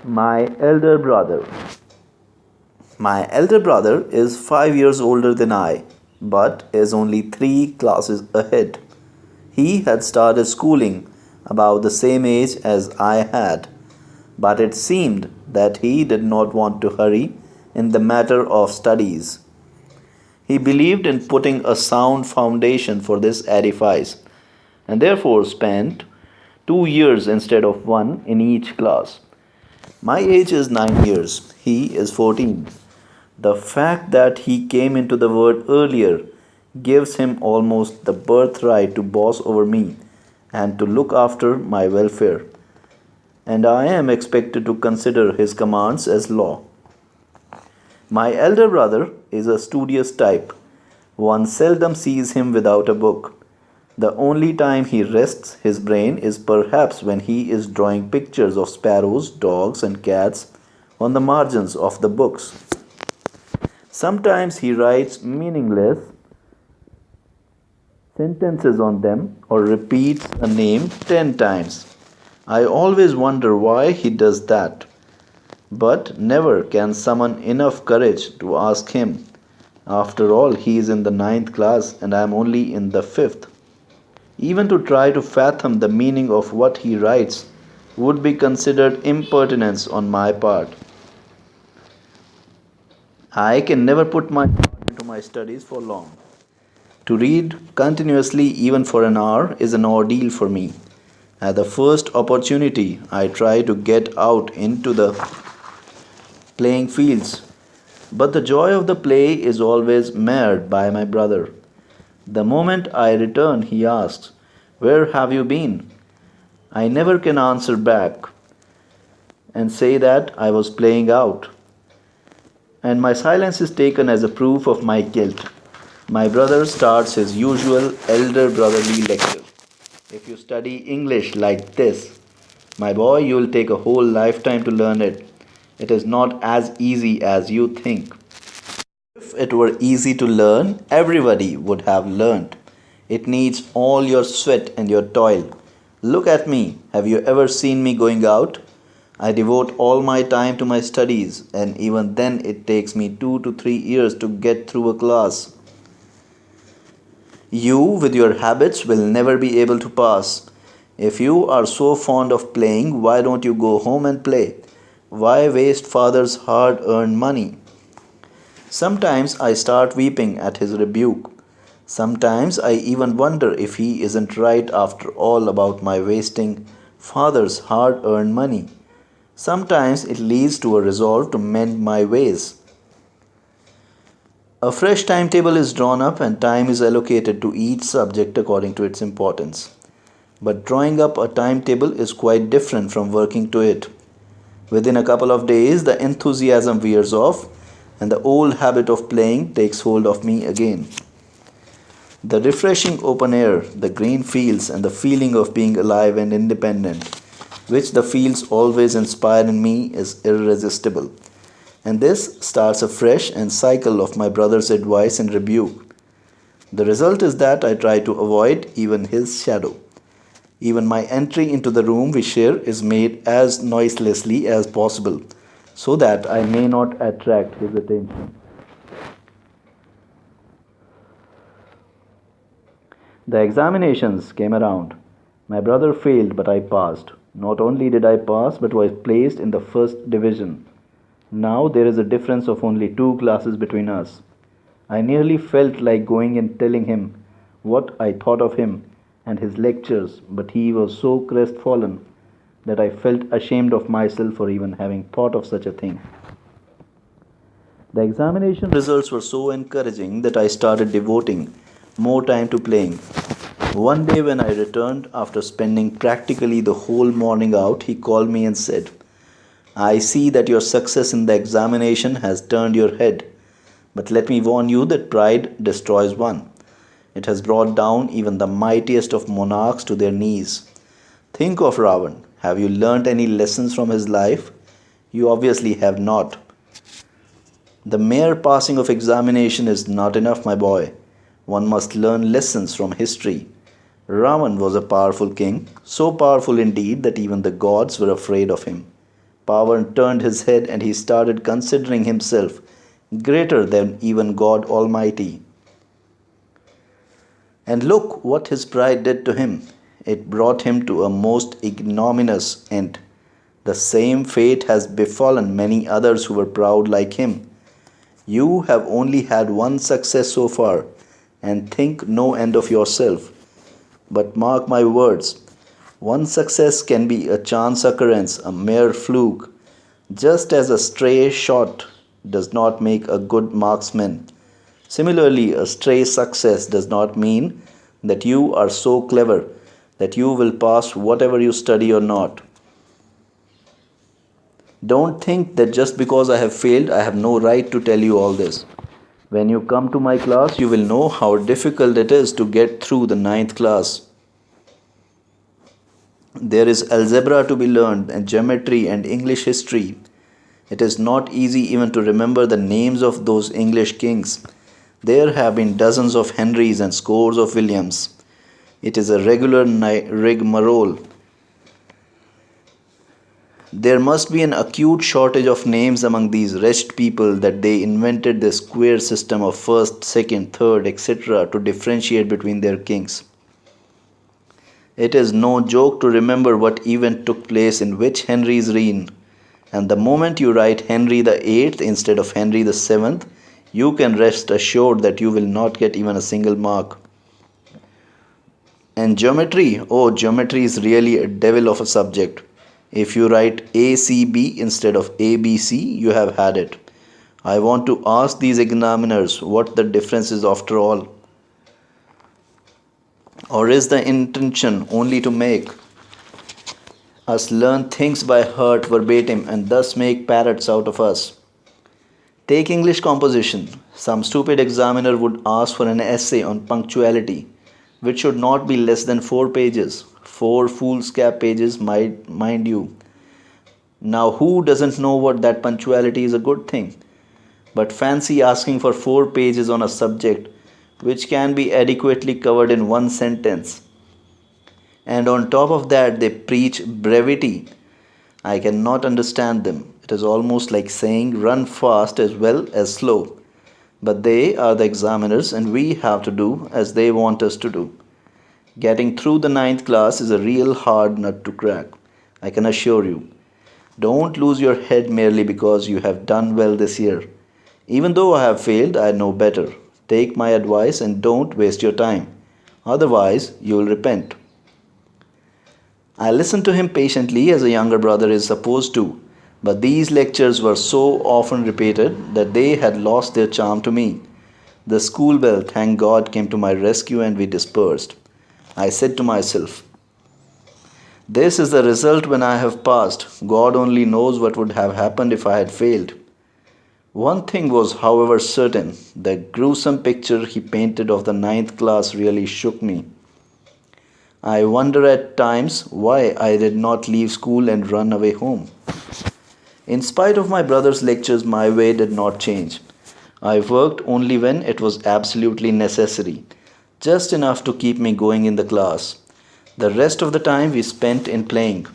My elder brother. My elder brother is 5 years older than I, but is only 3 classes ahead. He had started schooling about the same age as I had, but it seemed that he did not want to hurry in the matter of studies. He believed in putting a sound foundation for this edifice, and therefore spent 2 years instead of one in each class. My age is 9 years, he is 14. The fact that he came into the world earlier gives him almost the birthright to boss over me and to look after my welfare, and I am expected to consider his commands as law. My elder brother is a studious type. One seldom sees him without a book. The only time he rests his brain is perhaps when he is drawing pictures of sparrows, dogs, and cats on the margins of the books. Sometimes he writes meaningless sentences on them or repeats a name 10 times. I always wonder why he does that, but never can summon enough courage to ask him. After all, he is in the ninth class and I am only in the fifth. Even to try to fathom the meaning of what he writes would be considered impertinence on my part. I can never put my heart into my studies for long. To read continuously, even for an hour, is an ordeal for me. At the first opportunity, I try to get out into the playing fields, but the joy of the play is always marred by my brother. The moment I return, he asks, "Where have you been?" I never can answer back and say that I was playing out, and my silence is taken as a proof of my guilt. My brother starts his usual elder brotherly lecture. If you study English like this, my boy, you will take a whole lifetime to learn it. It is not as easy as you think. If it were easy to learn, everybody would have learned. It needs all your sweat and your toil. Look at me. Have you ever seen me going out? I devote all my time to my studies, and even then, it takes me 2 to 3 years to get through a class. You, with your habits, will never be able to pass. If you are so fond of playing, why don't you go home and play? Why waste father's hard earned money? Sometimes I start weeping at his rebuke. Sometimes I even wonder if he isn't right after all about my wasting father's hard earned money. Sometimes it leads to a resolve to mend my ways. A fresh timetable is drawn up and time is allocated to each subject according to its importance. But drawing up a timetable is quite different from working to it. Within a couple of days, the enthusiasm wears off and the old habit of playing takes hold of me again. The refreshing open air, the green fields, and the feeling of being alive and independent, which the fields always inspire in me, is irresistible. And this starts a fresh and cycle of my brother's advice and rebuke. The result is that I try to avoid even his shadow. Even my entry into the room we share is made as noiselessly as possible, so that I may not attract his attention. The examinations came around. My brother failed, but I passed. Not only did I pass, but was placed in the first division. Now there is a difference of only 2 classes between us. I nearly felt like going and telling him what I thought of him and his lectures, but he was so crestfallen that I felt ashamed of myself for even having thought of such a thing. The examination results were so encouraging that I started devoting more time to playing. One day, when I returned after spending practically the whole morning out, he called me and said, "I see that your success in the examination has turned your head, but let me warn you that pride destroys one. It has brought down even the mightiest of monarchs to their knees. Think of Ravan. Have you learnt any lessons from his life? You obviously have not. The mere passing of examination is not enough, my boy. One must learn lessons from history. Ravan was a powerful king, so powerful indeed that even the gods were afraid of him. Power turned his head and he started considering himself greater than even God Almighty. And look what his pride did to him. It brought him to a most ignominious end. The same fate has befallen many others who were proud like him. You have only had one success so far, and think no end of yourself. But mark my words, one success can be a chance occurrence, a mere fluke, just as a stray shot does not make a good marksman. Similarly, a stray success does not mean that you are so clever that you will pass whatever you study or not. Don't think that just because I have failed, I have no right to tell you all this. When you come to my class, you will know how difficult it is to get through the ninth class. There is algebra to be learned, and geometry and English history. It is not easy even to remember the names of those English kings. There have been dozens of Henrys and scores of Williams. It is a regular rigmarole. There must be an acute shortage of names among these wretched people that they invented the square system of first, second, third, etc. to differentiate between their kings. It is no joke to remember what event took place in which Henry's reign, and the moment you write Henry the Eighth instead of Henry the Seventh, you can rest assured that you will not get even a single mark. And geometry, oh, geometry is really a devil of a subject. If you write ACB instead of ABC, you have had it. I want to ask these examiners what the difference is after all. Or is the intention only to make us learn things by heart verbatim and thus make parrots out of us? Take English composition. Some stupid examiner would ask for an essay on punctuality, which should not be less than 4 pages. 4 foolscap pages, mind you. Now, who doesn't know what that punctuality is a good thing? But fancy asking for 4 pages on a subject which can be adequately covered in one sentence. And on top of that, they preach brevity. I cannot understand them. It is almost like saying run fast as well as slow. But they are the examiners and we have to do as they want us to do. Getting through the ninth class is a real hard nut to crack, I can assure you. Don't lose your head merely because you have done well this year. Even though I have failed, I know better. Take my advice and don't waste your time. Otherwise, you will repent. I listened to him patiently as a younger brother is supposed to, but these lectures were so often repeated that they had lost their charm to me. The school bell, thank God, came to my rescue and we dispersed. I said to myself, this is the result when I have passed. God only knows what would have happened if I had failed. One thing was, however, certain. The gruesome picture he painted of the ninth class really shook me. I wonder at times why I did not leave school and run away home. In spite of my brother's lectures, my way did not change. I worked only when it was absolutely necessary, just enough to keep me going in the class. The rest of the time we spent in playing.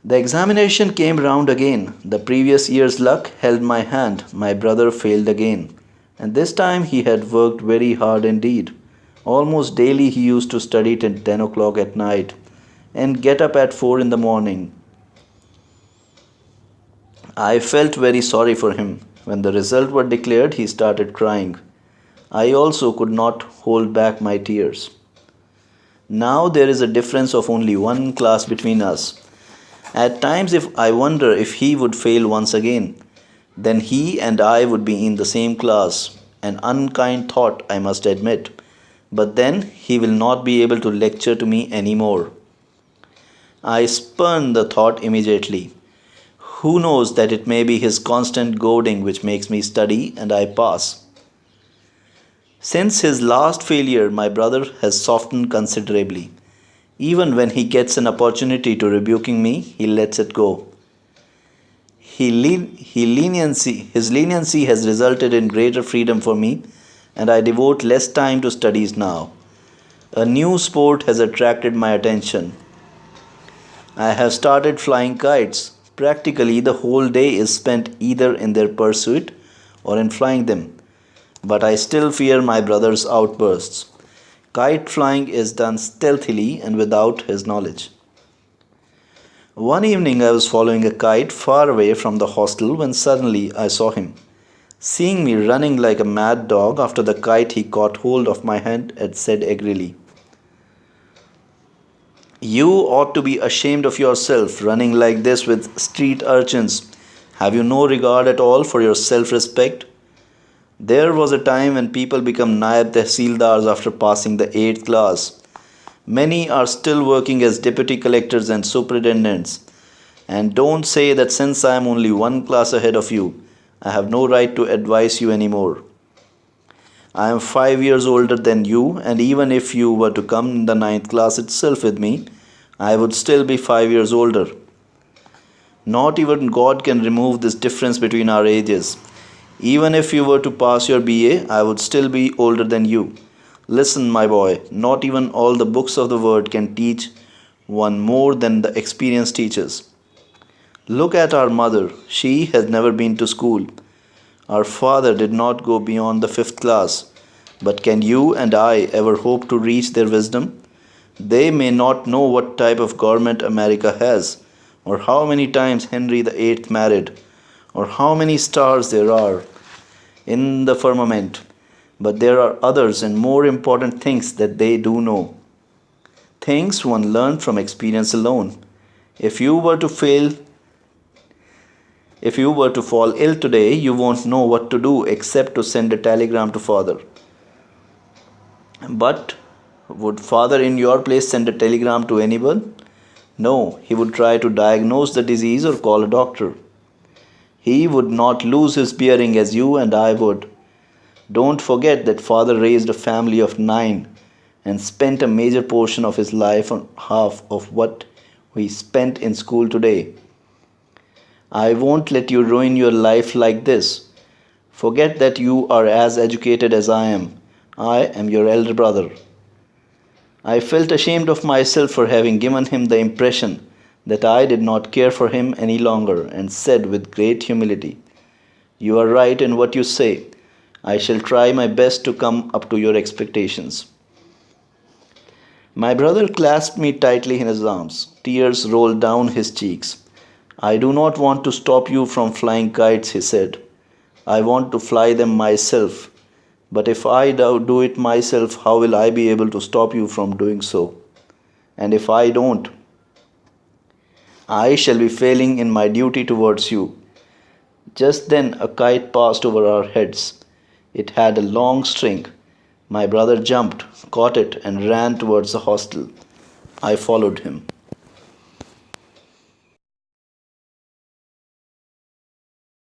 The examination came round again. The previous year's luck held my hand. My brother failed again. And this time he had worked very hard indeed. Almost daily he used to study till 10 o'clock at night and get up at 4 in the morning. I felt very sorry for him. When the result was declared, he started crying. I also could not hold back my tears. Now there is a difference of only one class between us. At times, if I wonder if he would fail once again, then he and I would be in the same class. An unkind thought, I must admit. But then he will not be able to lecture to me any more. I spurn the thought immediately. Who knows that it may be his constant goading which makes me study and I pass. Since his last failure, my brother has softened considerably. Even when he gets an opportunity to rebuking me, he lets it go. His leniency has resulted in greater freedom for me, and I devote less time to studies now. A new sport has attracted my attention. I have started flying kites. Practically the whole day is spent either in their pursuit or in flying them. But I still fear my brother's outbursts. Kite flying is done stealthily and without his knowledge. One evening I was following a kite far away from the hostel when suddenly I saw him. Seeing me running like a mad dog after the kite, he caught hold of my hand and said angrily, "You ought to be ashamed of yourself, running like this with street urchins. Have you no regard at all for your self respect? There was a time when people become Naib Tehsildars after passing the 8th class. Many are still working as deputy collectors and superintendents. And don't say that since I am only one class ahead of you, I have no right to advise you anymore. I am 5 years older than you, and even if you were to come in the ninth class itself with me, I would still be 5 years older. Not even God can remove this difference between our ages. Even if you were to pass your BA, I would still be older than you. Listen, my boy, not even all the books of the word can teach one more than the experience teaches. Look at our mother. She has never been to school. Our father did not go beyond the 5th class. But can you and I ever hope to reach their wisdom? They may not know what type of government America has, or how many times Henry VIII married, or how many stars there are in the firmament. But there are others and more important things that they do know. Things one learned from experience alone. If you were to fail, if you were to fall ill today, you won't know what to do except to send a telegram to father. But would father in your place send a telegram to anyone? No, he would try to diagnose the disease or call a doctor. He would not lose his bearing as you and I would. Don't forget that father raised a family of 9 and spent a major portion of his life on half of what we spent in school today. I won't let you ruin your life like this. Forget that you are as educated as I am. I am your elder brother. I felt ashamed of myself for having given him the impression that I did not care for him any longer and said with great humility, "You are right in what you say. I shall try my best to come up to your expectations." My brother clasped me tightly in his arms. Tears rolled down his cheeks. "I do not want to stop you from flying kites," he said. "I want to fly them myself. But if I do it myself, how will I be able to stop you from doing so? And if I don't, I shall be failing in my duty towards you." Just then a kite passed over our heads. It had a long string. My brother jumped, caught it, and ran towards the hostel. I followed him.